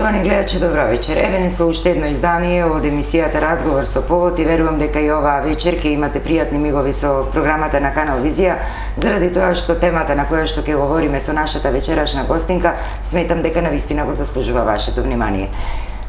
Почитувани гледачи, добро вечер. Еве не со уште едно издание од емисијата Разговор со повод и верувам дека и оваа вечер ќе имате пријатни мигови со програмата на Канал Визија, заради тоа што темата на која што ќе говориме со нашата вечерашна гостинка, сметам дека навистина го заслужува вашето внимание.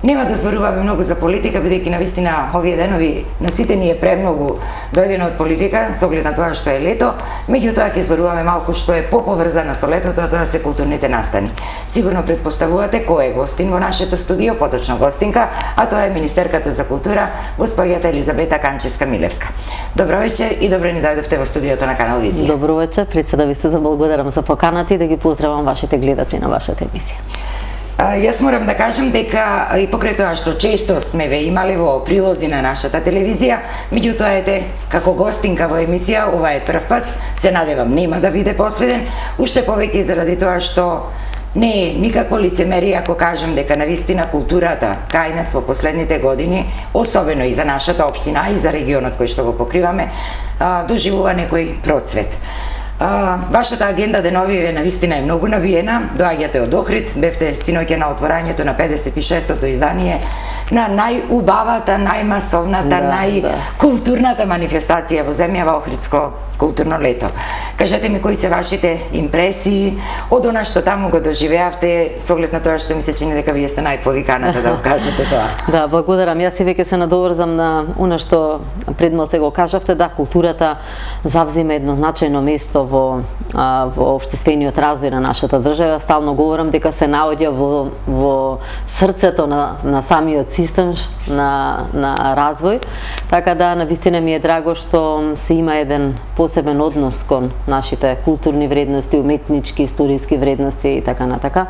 Нема да зборуваме многу за политика, бидејќи навистина овие денови на сите ни е премногу дојдено од политика, со оглед на тоа што е лето, меѓутоа ќе зборуваме малку што е поповрзано со летото, а тоа се културните настани. Сигурно предпоставувате кој е гостин во нашето студио, поточно гостинка, а тоа е министерката за култура, госпоѓата Елизабета Канчевска-Милевска. Добро вечер и добро ни дојдовте во студиото на Канал Визија. Добро вечер, пред се да ви се заблагодарам за поканата и да ги поздравам вашите гледачи на вашата емисија. Јас морам да кажам дека и покрај тоа што често сме ве имали во прилози на нашата телевизија, меѓутоа ете како гостинка во емисија, ова е прв пат, се надевам нема да биде последен, уште повеќе заради тоа што не е никакво лицемерие ако кажам дека навистина културата кај нас во последните години, особено и за нашата општина и за регионот кој што го покриваме, доживува некој процвет. Вашата агенда деновиве навистина е многу набиена, доаѓате од Охрид, бевте синоќа на отворањето на 56-тото издание на најубавата, најмасовната, најкултурната манифестација во земјава Охридско културно лето. Кажете ми кои се вашите импресии од она што таму го доживеавте, со оглед на тоа што ми се чини дека вие сте најповиканата да го кажете тоа. Да, благодарам. Јас и веќе се надоврзам на она што предмалце го кажавте, да, културата завзема едно значајно место во општествениот развој на нашата држава. Стално говорам дека се наоѓа во срцето на самиот систем на развој. Така да навистина ми е драго што се има еден посебен однос кон нашите културни вредности, уметнички, историски вредности и така натака.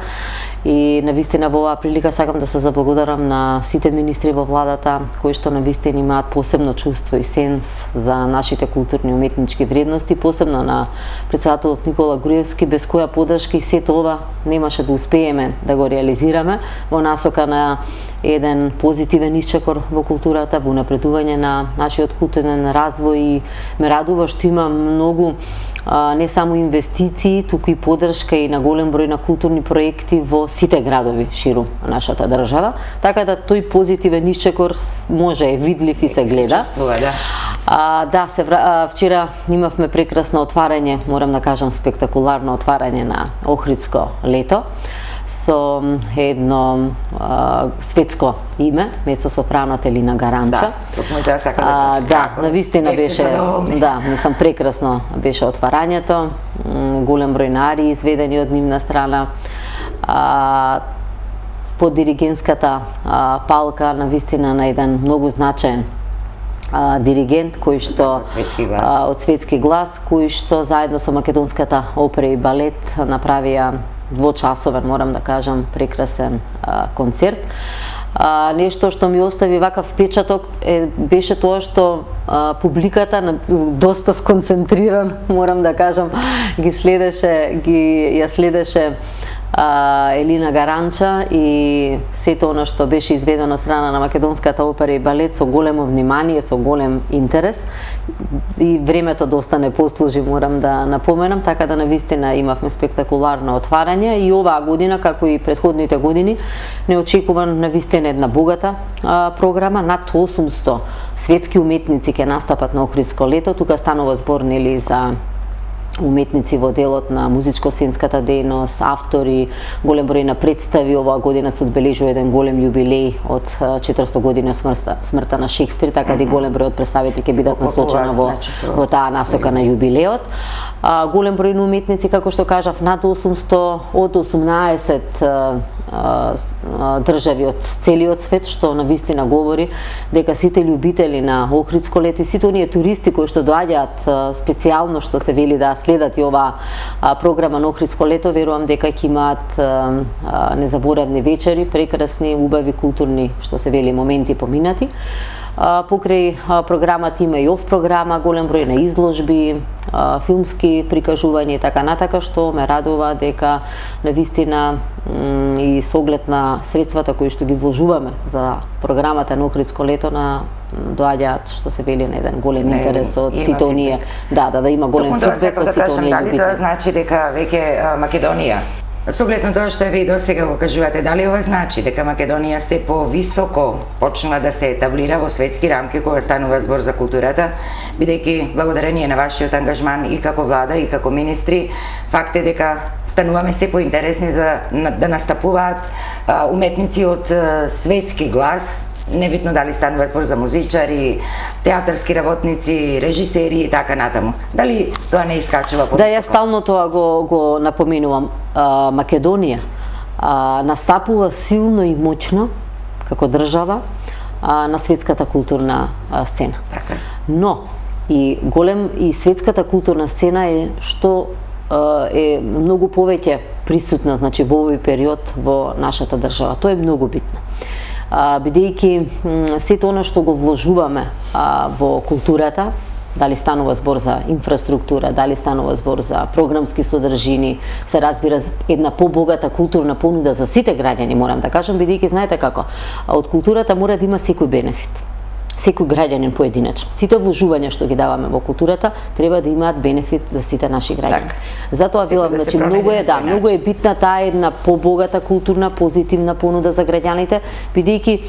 И навистина во оваа прилика сакам да се заблагодарам на сите министри во владата кои што навистина имаат посебно чувство и сенс за нашите културни уметнички вредности, посебно на председателот Никола Груевски, без која подршка и сето ова немаше да успееме да го реализираме во насока на еден позитивен исчекор во културата, во напредување на нашиот културен развој и ме радува што има многу не само инвестиции, туку и подршка и на голем број на културни проекти во сите градови ширум нашата држава, така да тој позитивен исчекор може е видлив и се гледа. Да, вчера имавме прекрасно отварање, морам да кажам спектакуларно отварање на Охридско лето со едно светско име, мецо-сопранот Елина Гаранча. Да, токму тоа сакам да кажам. Да, навистина беше, да, мислам прекрасно беше отварањето, голем број на арии изведени од нивна страна. Под диригентската палка навистина на еден многу значаен диригент кој што од светски глас, кој што заедно со Македонската опера и балет направија двочасовен, морам да кажам, прекрасен концерт. Нешто што ми остави вакав впечаток беше тоа што публиката доста сконцентриран, морам да кажам, ја следеше Елина Гаранча и сето она што беше изведено од страна на Македонската опера и балет со големо внимание, со голем интерес и времето доста не послужи, морам да напоменам, така да навистина имавме спектакуларно отварање и оваа година, како и претходните години, не очекуван навистина една богата програма, над 800 светски уметници ќе настапат на Охридско лето, тука станува збор нели за уметници во делот на музичко-сценската дејност, автори, голем број на представи. Оваа година се одбележува еден голем јубилеј од 400 години смртта на Шекспир, така да и голем број од представите ќе бидат насочени во таа насока на јубилеот. Голем број на уметници, како што кажав, над 800 од 18 држави од целиот свет, што навистина говори дека сите љубители на Охридско лето и сите оние туристи кои што доаѓаат специјално, што се вели да следат и оваа програма на Охридско лето, верувам дека ќе имаат незаборавни вечери, прекрасни, убави културни, што се вели, моменти поминати. Покрај програмата има и ов програма, голем број на изложби, филмски прикажувања и така натака, што ме радува дека навистина и со оглед на средствата кои што ги вложуваме за програмата на Охридско лето доаѓаат, што се вели, на еден голем интерес од сите оние, да има голем фидбек од сите оние љубители. Дали тоа значи дека веќе Македонија Со оглед на тоа што вие досега го кажувате, дали ова значи дека Македонија се повисоко почнува да се етаблира во светски рамки кога станува збор за културата, бидејќи благодарение на вашиот ангажман и како влада и како министри, факт е дека стануваме се поинтересни за да настапуваат уметници од светски глас, небитно дали станува збор за музичари, театарски работници, режисери и така натаму. Дали тоа не искачува повисоко? Да, ја стално тоа го напоменувам. Македонија настапува силно и моćно како држава на светската културна сцена. Така. Но и светската културна сцена е што е многу повеќе присутна, значи во овој период во нашата држава. Тоа е многу битно. Бидејќи сето она што го вложуваме во културата, дали станува збор за инфраструктура, дали станува збор за програмски содржини, се разбира една побогата културна понуда за сите граѓани, морам да кажам, бидејќи знаете како, од културата мора да има секој бенефит. Секој граѓанин поединечно. Сите вложувања што ги даваме во културата треба да имаат бенефит за сите наши граѓани. Затоа велам, значи многу е битна таа една побогата културна позитивна понуда за граѓаните, бидејќи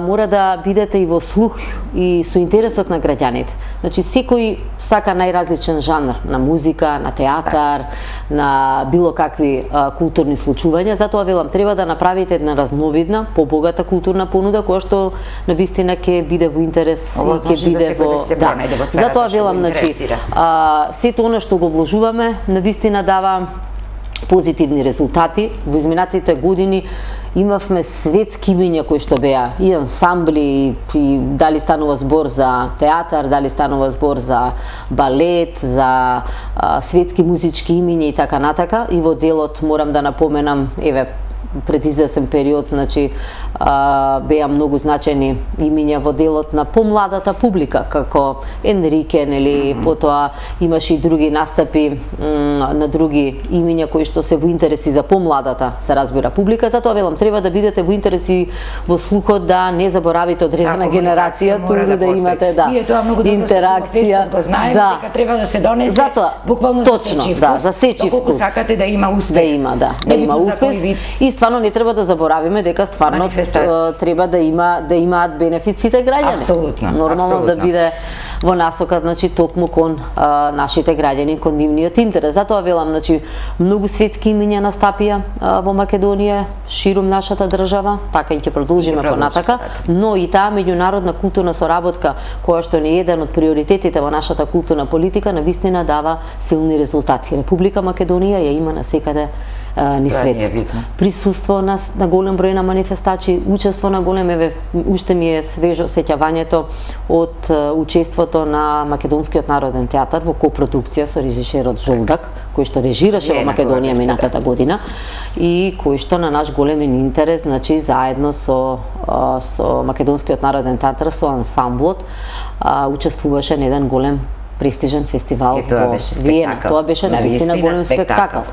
мора да бидете и во слух и со интересот на граѓаните. Значи секој сака најразличен жанр на музика, на театар, на било какви културни случувања, затоа велам треба да направите една разновидна, побогата културна понуда која што навистина ќе биде во интерес и ќе биде во Затоа велам, значи сето она што го вложуваме навистина дава позитивни резултати. Во изминатите години имавме светски имиња кои што беа и ансамбли, и дали станува збор за театар, дали станува збор за балет, за светски музички имиња и така натака. И во делот морам да напоменам, еве, пред извесен период, значи беа многу значајни имиња во делот на помладата публика, како Енрике, нели, потоа имаше и други настапи на други имиња кои што се во интереси за помладата, се разбира, публика. Затоа велам, треба да бидете во интереси во слухот, да не заборавите одредена генерација, туку да имате интеракција. Го знаеме дека треба да се донесе буквално за сечи вкус. За сечи вкус. Доколку сакате да има успех. Да има, да има успех. И стварно не треба да заборавиме дека стварно треба да имаат бенефит сите граѓани. Апсолутно. Нормално да биде во насока, значи токму кон нашите граѓани, кон нивниот интерес. Затоа велам, значи многу светски имиња настапија во Македонија, ширум нашата држава, така и ќе продолжиме понатака, но и таа меѓународна културна соработка која што е еден од приоритетите во нашата културна политика, навистина дава силни резултати. Република Македонија ја има насекаде ни светот. Присуство на голем број на манифестации, учество на голем, еве уште ми е свежо сеќавањето од учеството на Македонскиот народен театар во копродукција со режисерот Жолдак, кој што режираше во Македонија минатата година и кој што на наш голем интерес, значи заедно со Македонскиот народен театар, со ансамблот, учествуваше на еден голем престижен фестивал во Виена. Тоа беше навистина голем спектакл.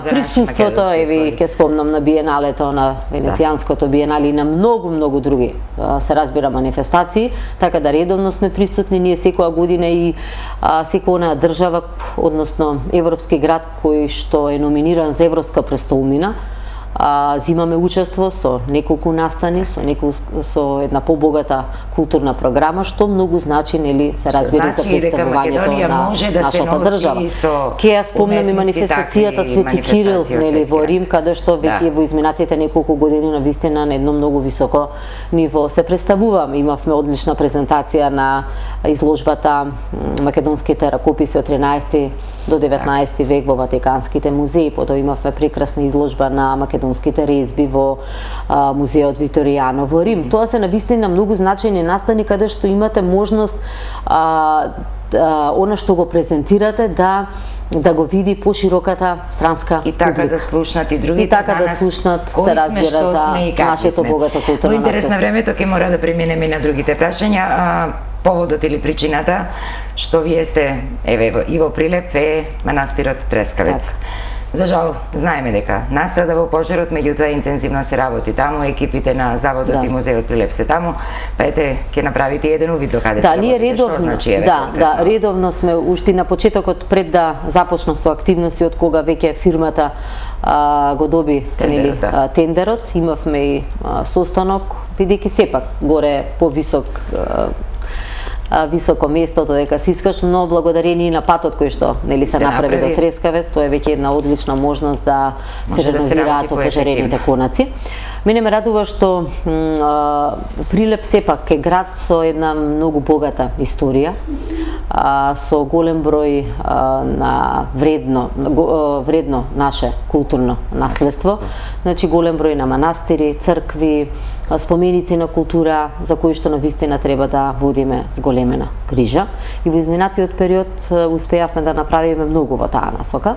Присуството, еве ќе спомнам на биеналето, на Венецијанското биенале и на многу други, се разбира, манифестации, така да редовно сме присутни ние секоја година и секоја држава, односно европски град кој што е номиниран за европска престолнина, зимаме учество со неколку настани, со една побогата културна програма, што многу значи, нели, се разбира, за представувањето на нашата држава. Ке ја спомнам и манифестацијата Свети Кирил, нели, во Рим, каде што веќе во изминатите неколку години навистина на едно многу високо ниво се представуваме. Имавме одлична презентација на изложбата македонските ракописи од 13 до 19 век во Ватиканските музеи, потоа имавме прекрасна изложба на македонските резби во музеот Виторијано во Рим. Тоа се навистина многу значајни настани каде што имате можност она што го презентирате да го види пошироката странска и така да слушнат и другите, и така да слушнат, се разбира, за нашето богато културно наследство. Во интерес на времето ќе мора да преминеме на другите прашања. Поводот или причината што вие сте, еве, и во Прилеп е манастирот Трескавец. За жал, знаеме дека настрада во пожарот, меѓутоа интензивно се работи таму, екипите на заводот и музеот Прилеп се таму, па ете, ќе направите еден увид до каде се работите, што значи еве конкретно? Редовно сме уште на почетокот пред да започна со активности од кога веќе фирмата го доби тендерот, имавме и состанок, бидејќи сепак горе повисок високо место додека се искаш, но благодарение на патот кој што се направи до Трескавец, тоа е веќе една одлична можност да се реновираат опожарените конаци. Мене ме радува што Прилеп сепак е град со една многу богата историја, со голем број на вредно наше културно наследство, значи голем број на манастири, цркви, споменици на култура за кои што навистина треба да водиме зголемена грижа. И во изминатиот период успеавме да направиме многу во таа насока.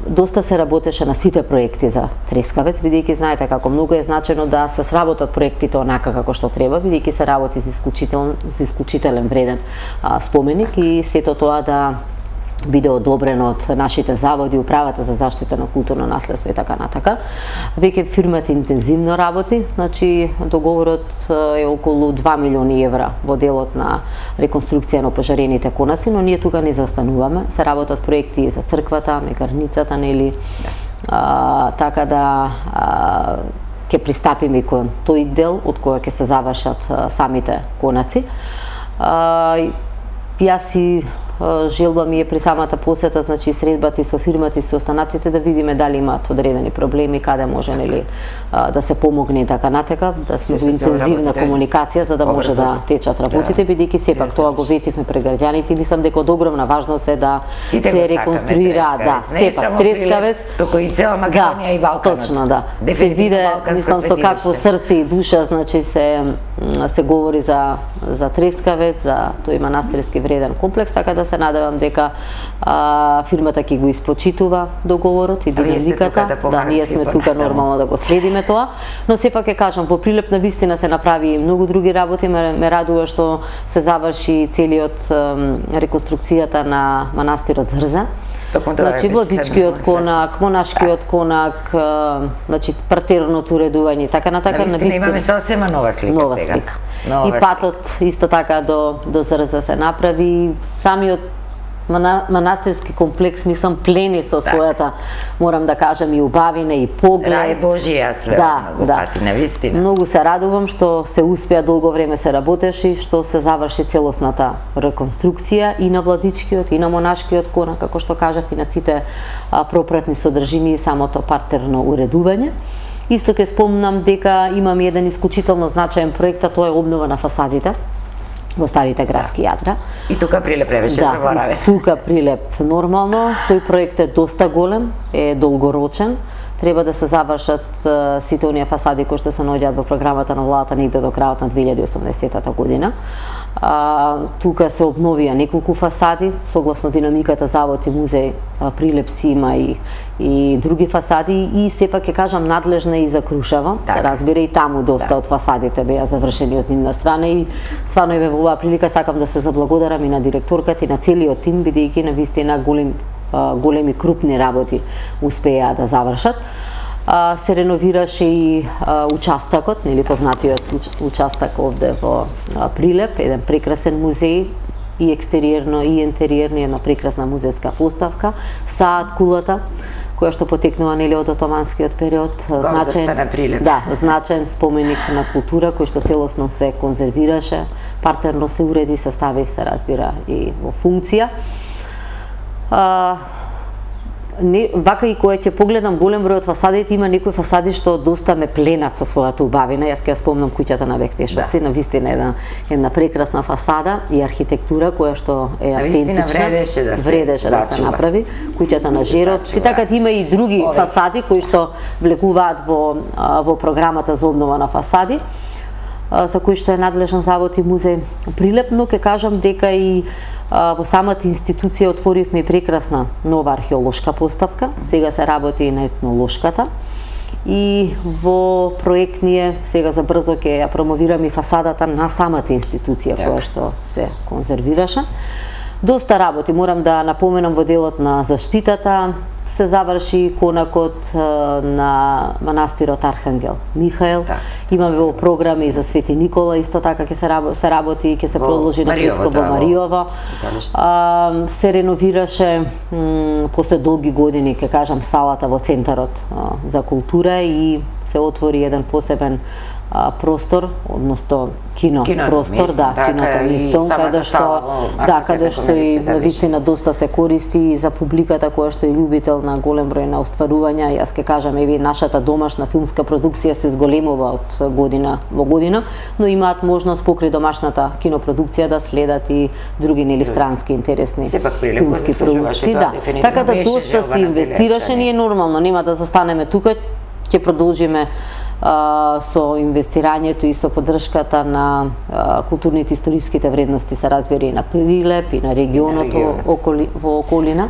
Доста се работеше на сите проекти за Трескавец, бидејќи знаете како многу е значено да се сработат проектите онака како што треба, бидејќи се работи за исклучителен вреден споменик и сето тоа да биде одобрено од нашите заводи, управата за заштита на културно наследство и така натака. Веќе фирмата интензивно работи, значи договорот е околу 2 милиони евра во делот на реконструкција на опожарените конаци, но ние тука не застануваме, се работат проекти за црквата, мекарницата, нели, така да ќе пристапиме кон тој дел од која ќе се завршат самите конаци. Јас и желба ми е при самата посета, значи средбата и со фирмата и со останатите да видиме дали имаат одредени проблеми, каде може нели да се помогне и така натака, да сме во интензивна комуникација за да може да течат работите, бидејќи сепак тоа го ветивме пред граѓаните и мислам дека од огромна важност е да се реконструира, сепак Трескавец, туку и цела Македонија и Балканот. Точно, да. Се виде, мислам со какво срце и душа, значи се говори за Трескавец, за тој манастирски вреден комплекс, така да се надевам дека фирмата ќе го испочитува договорот и динамиката. Да, ние сме тука нормално да го следиме тоа, но сепак ќе кажам, во Прилеп навистина се направи многу други работи, ме радува што се заврши целиот реконструкцијата на манастирот Зрза. Значи владичкиот конак, монашкиот конак, значи партерното уредување и така натака. Навистина имаме сосема нова слика сега. И патот исто така до Зрза се направи, самиот манастирски комплекс, мислам, плени со својата, морам да кажам, и убавина и поглед. Рај Божија све, многу пати, навистина. Многу се радувам што се успеа, долго време се работеше и што се заврши целосната реконструкција и на владичкиот, и на монашкиот конак, како што кажав, и на сите пропратни содржини и самото партерно уредување. Исто ќе спомнам дека имаме еден исклучително значаен проект, а тоа е обнова на фасадите во старите градски јадра. И тука Прилеп беше заборавен. Тука Прилеп нормално, тој проект е доста голем, е долгорочен, треба да се завршат сите оние фасади кои што се наоѓаат во програмата на владата негде до крајот на 2080 година. Тука се обновија неколку фасади, согласно динамиката завод и музеј Прилеп си има и други фасади и сепак ќе кажам надлежна и за Крушево, се разбира и таму доста од фасадите беа завршени од нивна страна и стварно во оваа прилика сакам да се заблагодарам и на директорката и на целиот тим, бидејќи навистина големи крупни работи успеа да завршат. Се реновираше и участокот, нели познатиот участок овде во Прилеп, еден прекрасен музеј и екстериерно и интериерно, една прекрасна музејска поставка, Саат кулата, која што потекнува нели од отоманскиот период, значаен споменик на култура кој што целосно се конзервираше, партерно се уреди, се стави, се разбира и во функција. Вака и кога ќе погледам голем број од фасадите, има некои фасади што доста ме пленат со својата убавина. Јас ќе ја спомнам куќата на Бехтешовци, навистина една прекрасна фасада и архитектура која што е автентична, вредеше да се направи. Куќата на Жеровци, така има и други фасади кои што влекуваат во програмата за обнова на фасади, за кои што е надлежен завод и музеј Прилеп, но ќе кажам дека и во самата институција отворивме прекрасна нова археолошка поставка, сега се работи и на етнолошката и во проект ние сега за брзо ќе ја промовираме и фасадата на самата институција која што се конзервираше. доста работи. Морам да напоменам во делот на заштитата се заврши конакот на манастирот Архангел Михаел. Имаме во програми за Свети Никола, исто така ќе се работи, ќе се продолжи на Пресково Мариово. Се реновираше после долги години, ќе кажам, салата во Центарот за култура и се отвори еден посебен простор, односно кино простор, киното место, каде што и навистина доста се користи и за публиката која што е љубител на голем број на остварувања. Јас ќе кажам, еве нашата домашна филмска продукција се зголемува од година во година, но имаат можност покрај домашната кинопродукција да следат и други нели странски интересни филмски продукции. Така да доста се инвестираше, ние нормално нема да застанеме тука, ќе продолжиме со инвестирањето и со поддршката на културните историските вредности се разбери и на Прилеп и на регионот во околина.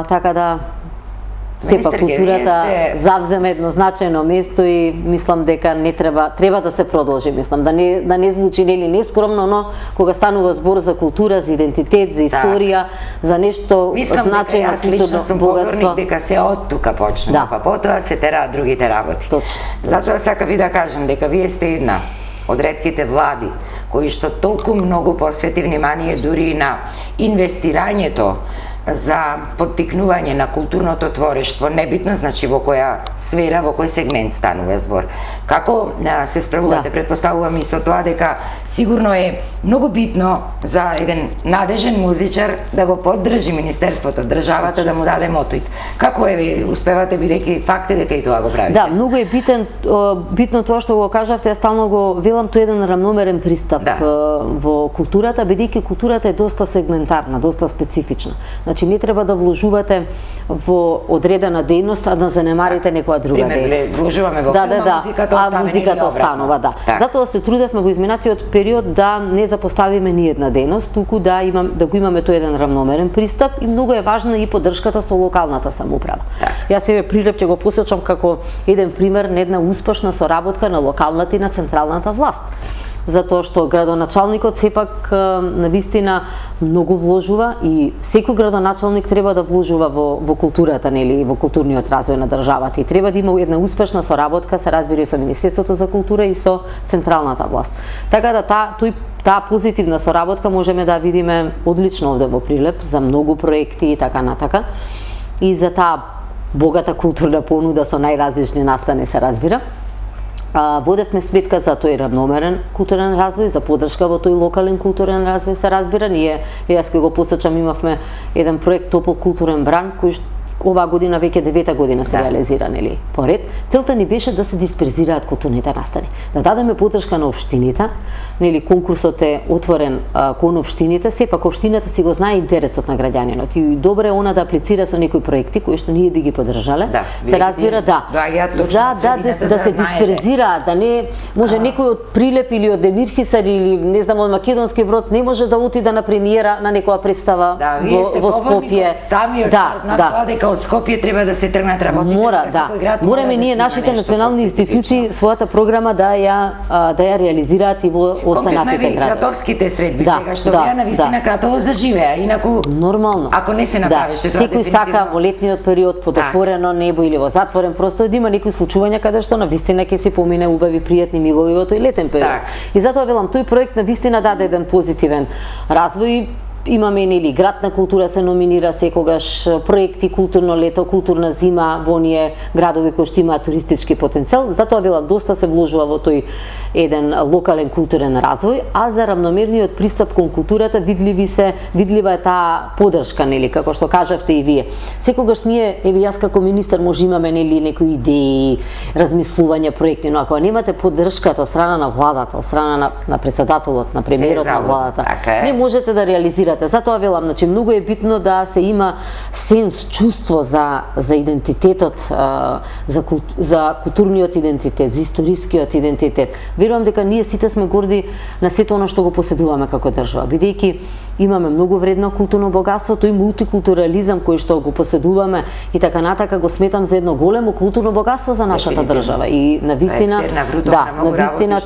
Така да сепак културата завземе едно значајно место и мислам дека не треба да се продолжи, мислам да не звучи нели нескромно, но кога станува збор за култура, за идентитет, за историја, за нешто значајно културно богатство, дека се од тука почнува, па потоа се тераат другите работи. Затоа сакав и да кажам дека вие сте една од ретките влади кои што толку многу посвети внимание дури на инвестирањето за поттикнување на културното творештво, небитно значи во која сфера, во кој сегмент станува збор. Како се справувате? Предпоставувам и со тоа дека сигурно е многу битно за еден надежен музичар да го поддржи Министерството, државата да му даде мотоит. Како е успевате, бидејќи факт е дека и тоа го правите? Да, многу е битно тоа што го кажавте, ја стално го велам, тоа е еден рамномерен пристап во културата, бидејќи културата е доста сегментарна, доста специфична. Значи не треба да вложувате во одредена дејност, а да занемарите некоја друга дејност. Вложуваме во филм, музиката останува, Затоа се трудевме во изминатиот период да не запоставиме ни една дејност, туку да го имаме тој еден рамномерен пристап и многу е важна и поддршката со локалната самоуправа. Јас себе Прилеп ќе го посечам како еден пример на една успешна соработка на локалната и на централната власт. Затоа што градоначалникот сепак навистина многу вложува и секој градоначалник треба да вложува во културата, нели, во културниот развој на државата и треба да има една успешна соработка, се разбира, со Министерството за култура и со централната власт. Така да таа позитивна соработка можеме да видиме одлично овде во Прилеп за многу проекти и така натака. И за таа богата културна понуда со најразлични настани, се разбира. Водевме сметка за тој равномерен културен развој, за поддршка во тој локален културен развој, се разбира. Јас ќе го посечам, имавме еден проект Топол културен бран, кој оваа година веќе 9-та година се реализира, нели, поред. Целта ни беше да се дисперзираат културните настани, да дадеме поддршка на општините, нели, конкурсот е отворен кон општините, сепак општината си го знае интересот на граѓанинот и добро е она да аплицира со некои проекти кои што ние би ги поддржале. Се разбира, да се дисперзираат, да не може некој од Прилеп или од Демирхисар или не знам од Македонски Брод не може да оти на премиера на некоја представа во Скопје. Од Скопје треба да се тргнат работите. Мораме ние нашите национални институции својата програма да ја реализираат и во останатите градови. Кратовските средби сега што беа навистина Кратово заживеа, инаку нормално. Ако не се направеше тоа, секој сака во летниот период под отворено небо или во затворен простор да има некои случувања каде што навистина ќе се помине убави пријатни мигови во тој летен период. И затоа велам, тој проект навистина даде еден позитивен развој. Имаме нели град на култура се номинира секогаш, проекти културно лето, културна зима во оние градови кои што имаат туристички потенцијал. Затоа велам, доста се вложува во тој еден локален културен развој, а за рамномерниот пристап кон културата видлива е таа поддршка, нели, како што кажавте и вие. Секогаш ние, еве јас како министар може имаме нели некои идеи, размислувања, проекти, но ако немате поддршката од страна на владата, од страна на председателот, на премиерот на владата, не можете да реализирате. Затоа велам, значи многу е битно да се има сенс, чувство за идентитетот, за културниот идентитет, за историскиот идентитет. Верувам дека ние сите сме горди на сето оно што го поседуваме како држава, бидејќи имаме многу вредно културно богатство, тој мултикултурализам кој што го поседуваме и така натака го сметам за едно големо културно богатство за нашата држава и навистина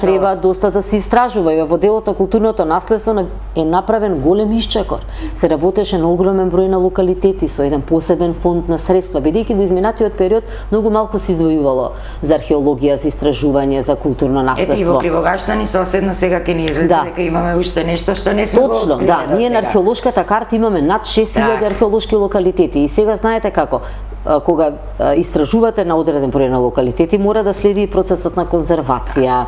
треба доста да се истражува. И во делот на културното наследство е направен голем исчак Пешекор. Се работеше на огромен број на локалитети со еден посебен фонд на средства, бидејќи во изминатиот период многу малку се издвојувало за археологија, за истражување, за културно наследство. Ете и во Кривогаштани соседно сега ќе ни излезе дека имаме уште нешто што не сме Точно, да, ние на археолошката карта имаме над 6000 археолошки локалитети и сега знаете како кога истражувате на одреден број на локалитети, мора да следи процесот на конзервација,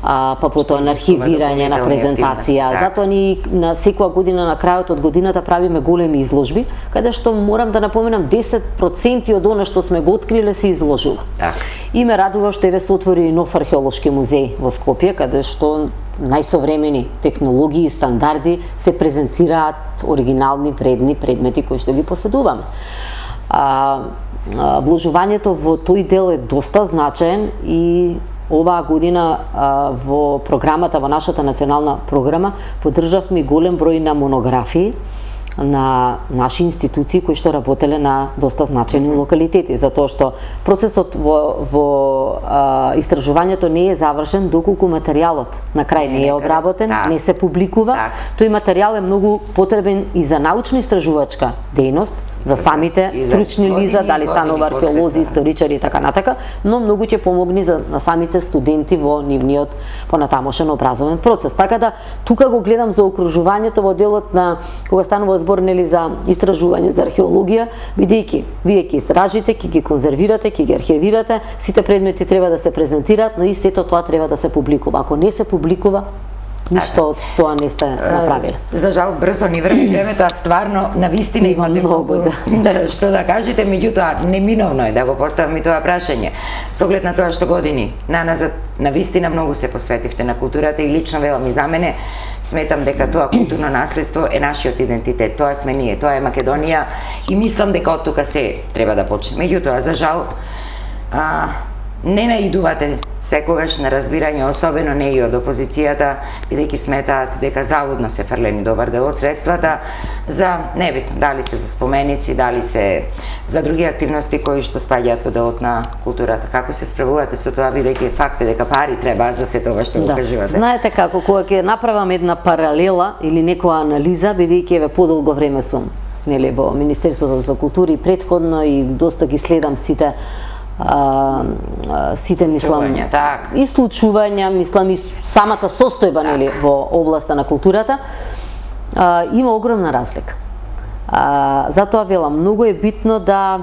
па потоа на архивирање, на презентација. Затоа ни на секоја година на крајот од годината правиме големи изложби, каде што морам да напоменам 10% од она што сме го откриле се изложува. И ме радува што еве се отвори нов археолошки музеј во Скопје, каде што најсовремени технологии и стандарди се презентираат оригинални вредни предмети кои што ги поседуваме. Вложувањето во тој дел е доста значаен и оваа година во програмата, во нашата национална програма, поддржавме голем број на монографии на наши институции кои што работеле на доста значајни локалитети, затоа што процесот во истражувањето не е завршен доколку материјалот на крај не е обработен, не се публикува. Тој материјал е многу потребен и за научно-истражувачка дејност, за самите стручни лица, дали станува археолози, историчари и така натака, но многу ќе помогне на самите студенти во нивниот понатамошен образовен процес. Така да тука го гледам за окружувањето во делот на кога станува збор нели за истражување, за археологија, бидејќи вие ќе истражите, ќе ги конзервирате, ќе ги архивирате, сите предмети треба да се презентираат, но и сето тоа треба да се публикува. Ако не се публикува, ништо од тоа не сте направиле. За жал брзо ни врви времето, а стварно навистина имате многу што да кажете, меѓутоа неминовно е да го поставам и тоа прашање. Со оглед на тоа што години наназад навистина многу се посветивте на културата и лично велам и за мене сметам дека тоа културно наследство е нашиот идентитет, тоа сме ние, тоа е Македонија и мислам дека од тука се треба да почне. Меѓутоа за жал не наидувате секогаш на разбирање, особено не и од опозицијата, бидејќи сметаат дека залудно се фрлени добар дел од средствата за небитно, дали се за споменици, дали се за други активности кои што спаѓаат во делот на културата. Како се справувате со тоа, бидејќи факт е дека пари требаат за сето ова што го кажувате? Знаете како, кога ќе направам една паралела или некоја анализа, бидејќи еве подолго време сум нели во Министерството за култура и претходно и доста ги следам сите мислам и случувања, мислам и самата состојба нели во областа на културата, има огромна разлика. Затоа велам, многу е битно да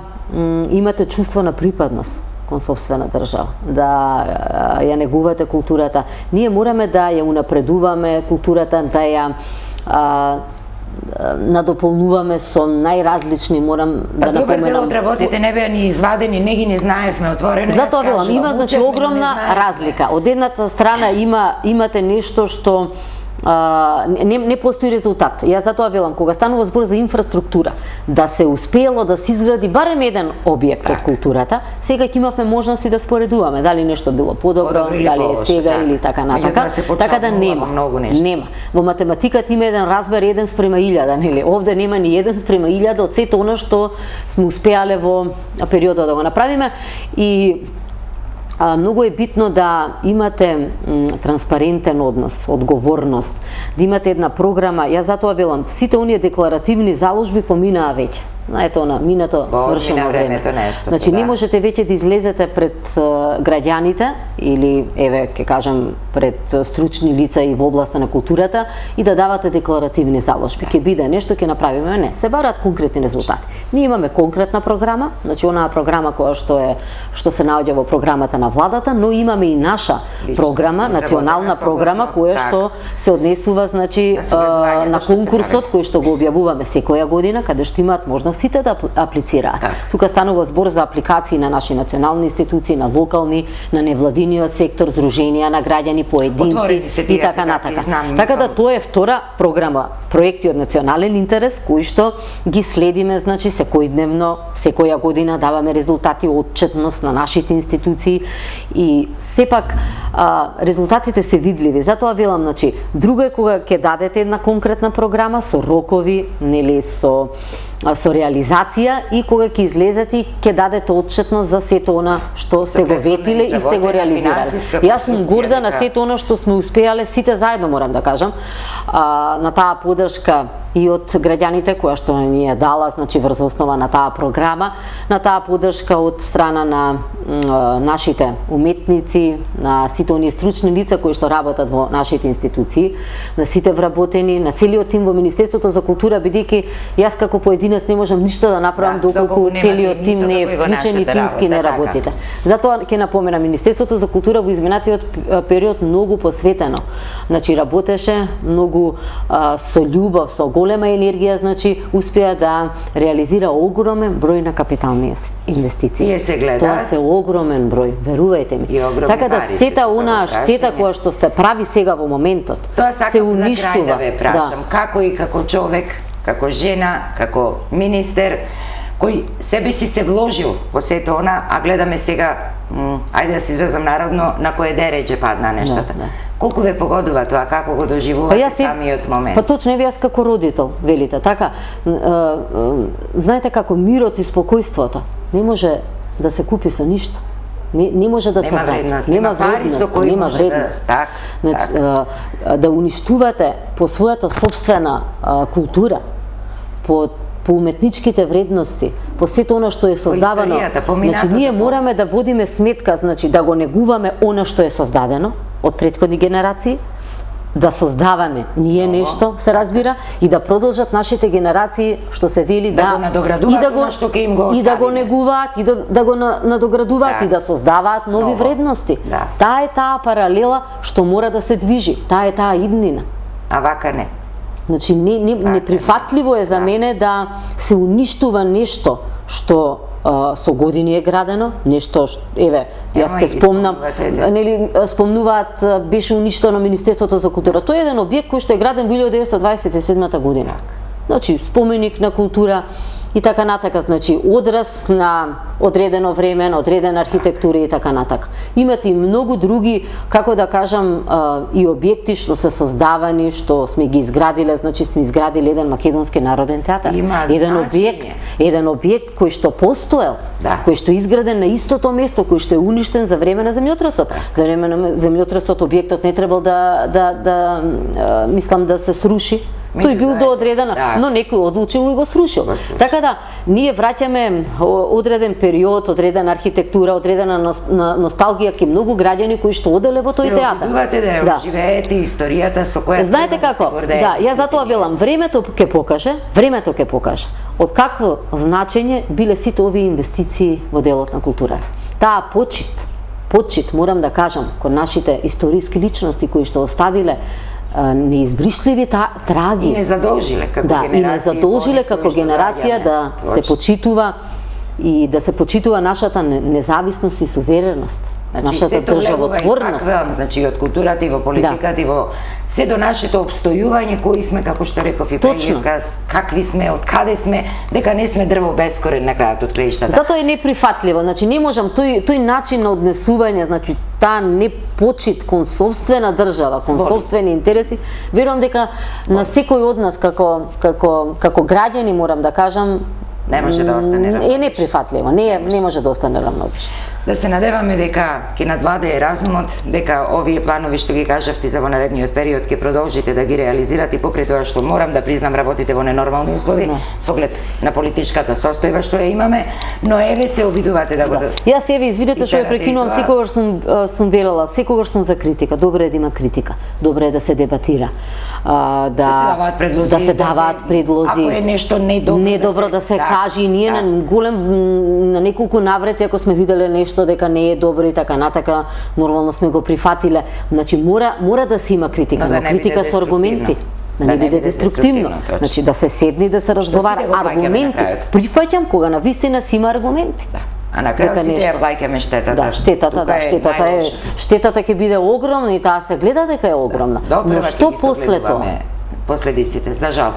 имате чувство на припадност кон сопствена држава, да ја негувате културата. Ние мораме да ја унапредуваме културата, да ја надополнуваме со најразлични, морам да напоменам. Добар дел од работите не беа ни извадени, не ги знаевме отворено. Затоа велам, има значи огромна разлика. Од едната страна имате нешто што не постои резултат. Јас затоа велам, кога станува збор за инфраструктура, да се успеело да се изгради барем еден објект од културата, сега ќе имавме можности да споредуваме дали нешто било подобро, дали е сега или така натака. Така да нема. Во математиката има еден разбер 1:1000, нели? Овде нема ни 1:1000 од сето она што сме успеале во периодот да го направиме и многу е битно да имате транспарентен однос, одговорност, да имате една програма. Јас затоа велам, сите оние декларативни заложби поминаа веќе. Знаете, минато свршено време. Значи, не можете веќе да излезете пред граѓаните или, еве, ќе кажам, пред стручни лица и во областа на културата и да давате декларативни заложби. Ќе биде нешто, ќе направиме, не. Се бараат конкретни резултати. Ние имаме конкретна програма, значи онаа програма која што се наоѓа во програмата на владата, но имаме и наша програма, национална програма која што се однесува, значи, на конкурсот кој што го објавуваме секоја година, каде што имаат можност сите да аплицираат. Тука станува збор за апликации на наши национални институции, на локални, на невладиниот сектор, здруженија на граѓани, поединци и така натака. Така да тоа е втора програма, проекти од национален интерес кои што ги следиме, значи секојдневно, секоја година даваме резултати, отчетност на нашите институции и сепак резултатите се видливи. Затоа велам, значи, друго е кога ќе дадете една конкретна програма со рокови, нели со со реализација и кога ќе излезете ќе дадете отчетност за сето она што сте го ветиле и сте го реализирале. Јас сум горда на сето она што сме успеале сите заедно, морам да кажам, на таа поддршка и од граѓаните која што ни е дала, значи врз основа на таа програма, на таа поддршка од страна на нашите уметници, на сите оние стручни лица кои што работат во нашите институции, на сите вработени, на целиот тим во Министерството за култура, бидејќи јас како поединец не можам ништо да направам доколку целиот тим не е вклучен и тимски не работите. Затоа ќе напоменам, Министерството за култура во изминатиот период многу посветено, значи работеше многу со љубов, со голема енергија, значи успеа да реализира огромен број на капитални инвестиции. И се гледа. Тоа се огромен број, верувајте ми. Така да сета онаа штета која што се прави сега во моментот, се уништува. Тоа сакам за крај да ве прашам, како и како човек, како жена, како министер, кој себе си се вложил во сето она, а гледаме сега, ајде да се изразам народно, на кое дереđe падна нештата. Колку ве погодува тоа, како го доживувате самиот момент? Па точно, еве јас како родител, велите, така, знаете како мирот и спокојството не може да се купи со ништо. Не може да се врати. Нема вредност, нема вредност. Да уништувате по својата собствена култура, по уметничките вредности, по сето она што е создавано. Значи ние мораме да водиме сметка, значи да го негуваме она што е создадено од претходни генерации, да создаваме ние нешто, се разбира, и да продолжат нашите генерации, што се вели, да го надоградуваат што ќе им го оставиме. И да го негуваат, и да го надоградуваат, и да создаваат нови вредности. Таа е таа паралела што мора да се движи, таа е таа иднина. А вака не. Значи, неприфатливо е за мене да се уништува нешто што со години е градено, нешто што, еве, јас ке спомнам, нели, спомнуваат, беше уништено Министерството за култура. Тој е еден објект кој што е граден во 1927 година. Значи, споменик на култура и така натака, значи, одраз на одредено време, на одредена архитектура и така натака. Имате и многу други, како да кажам, и објекти што се создавани, што сме ги изградиле, значи сме изградили еден македонски народен театар. Еден објект кој што постоел, кој што е изграден на истото место, кој што е уништен за време на земјотресот. За време на земјотресот објектот не требал мислам да се сруши. Тој бил до одредена, но некој одлучил и го срушил. Така да, ние враќаме одреден период, одредена архитектура, одредена носталгија кај многу граѓани кои што оделе во тој театар. Се обидувате да ја оживеете историјата со која знаете како? Да, јас затоа велам, времето ќе покаже од какво значење биле сите овие инвестиции во делот на културата. Таа почит, морам да кажам, кон нашите историски личности кои што оставиле неизбришливи траги. И не задолжиле како генерација да се почитува и да се почитува нашата независност и сувереност. Нашата државотворност. Значи од културата и во политиката и во се до нашето опстојување, кои сме, како што реков и преска, какви сме, од каде сме, дека не сме дрво без корен на крајот од краиштата. Затоа е неприфатливо, значи не можам тој начин на однесување, значи таа непочит кон собствена држава, кон собствени интереси, верувам дека на секој од нас како граѓани, морам да кажам, не може да остане равнодушен. Е неприфатливо, не може да остане равнодушен. Да се надеваме дека ќе надвладее разумот, дека овие планови што ги кажавте за во наредниот период ќе продолжите да ги реализирате, покрај тоа што морам да признам работите во ненормални услови, со оглед на политичката состојба што ја имаме, но еве се обидувате да го Јас еве извинете што ја прекинувам, секогаш сум велела, секогаш сум за критика. Добро е да има критика, добро е да се дебатира, да се даваат предлози. Ако е нешто недобро да се каже, и ние на неколку наврети ако сме виделе нешто дека не е добро и така натака, нормално сме го прифатиле. Значи мора да се има критика, но критика со аргументи. Да не биде деструктивно. Значи да се седне да се разговара аргументи. Прифаќам кога на вистина си има аргументи. А на крајот сите ја плаќаме штетата. Штетата ќе биде огромна и таа се гледа дека е огромна. Но што после тоа? последиците, за жал.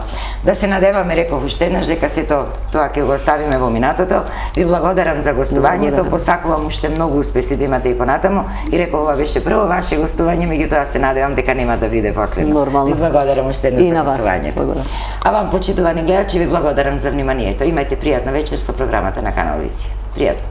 Да се надеваме, реков уште еднаш, дека сето тоа ќе го оставиме во минатото. Ви благодарам за гостувањето, посакувам уште многу успеси да имате и понатаму и реков ова беше прво ваше гостување, меѓутоа се надевам дека нема да биде последно. Нормално. Ви благодарам уште еднаш за гостувањето. А вам, почитувани гледачи, ви благодарам за вниманието. Имајте пријатна вечер со програмата на Канал Визија. Пријатно.